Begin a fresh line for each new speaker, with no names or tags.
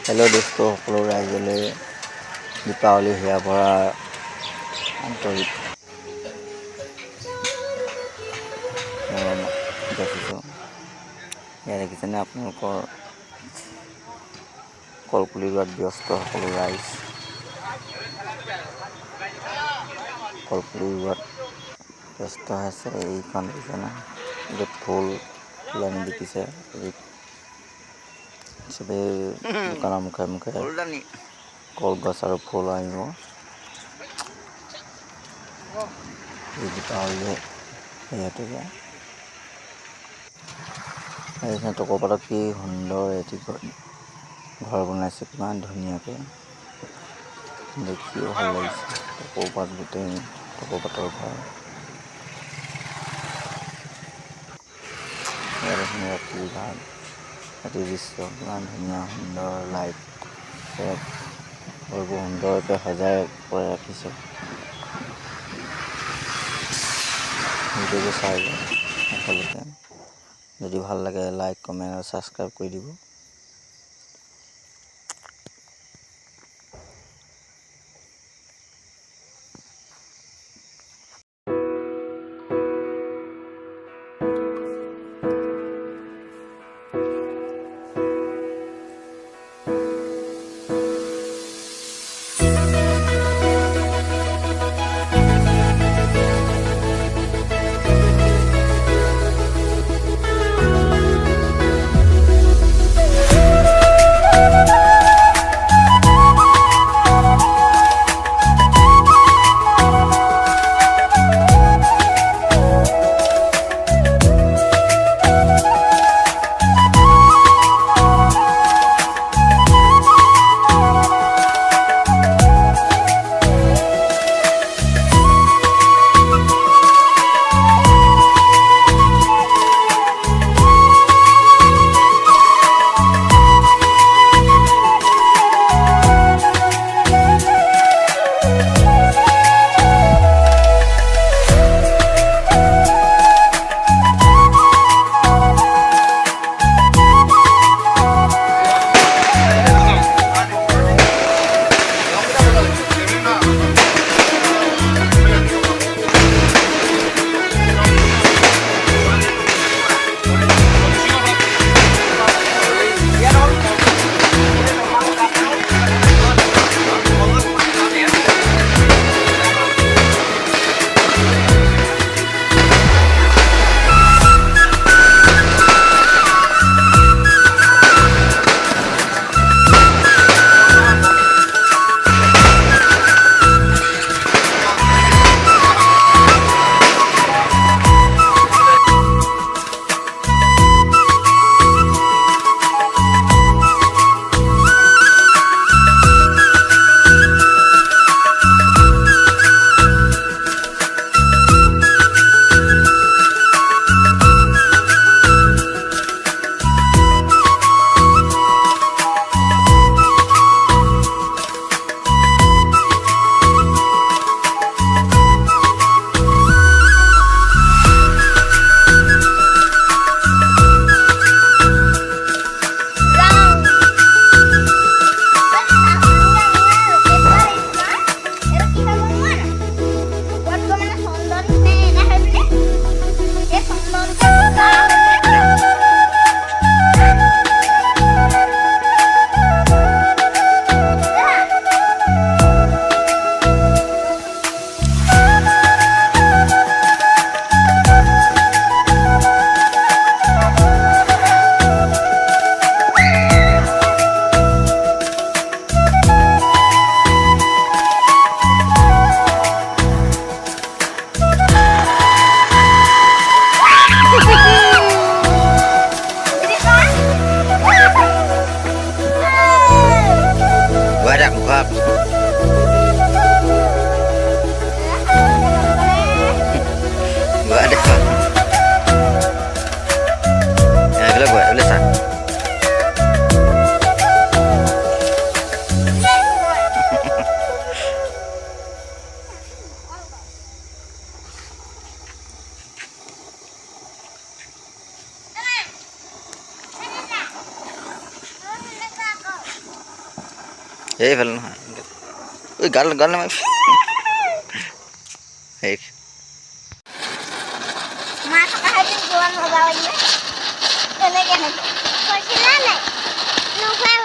Hello' দোস্ত সকলো ৰাইজলৈ দীপাৱলী সেয়া ভৰা আন্তৰিক যাচিছোঁ। ইয়াত দেখিছেনে আপোনালোকৰ কলপুলি ৰোৱাত ব্যস্ত সকলো ৰাইজ। কলপুলি ৰোৱাত ব্যস্ত আছে। এইখন দেখিছেনে য'ত ফুল ফুলনি বিকিছে, চবেই দোকানৰ মুখে মুখে কলগছ আৰু ফুল আনিব। এই দীপাৱলী ইয়াতে টকৌপাতত কি সুন্দৰ এটি ঘৰ বনাইছে, কিমান ধুনীয়াকৈ দেখিও ভাল লাগিছে। টকৌপাত গোটেই টকৌপাতৰ ঘৰ। ৰাতিৰ ভাগ ৰাতিৰ দৃশ্য কিমান ধুনীয়া সুন্দৰ লাইট বৰ সুন্দৰকৈ সজাই পৰাই ৰাখিছে। ভিডিঅ'টো চাই সকলোকে যদি ভাল লাগে লাইক কমেণ্ট আৰু ছাবস্ক্ৰাইব কৰি দিব। এইফালে নহয় ঐ গাল গাল নামাৰ সেই
মা থকা হয়তো যোৱা মজা লাগিলে তেনেকে কৈছিলা নাই নোখোৱাই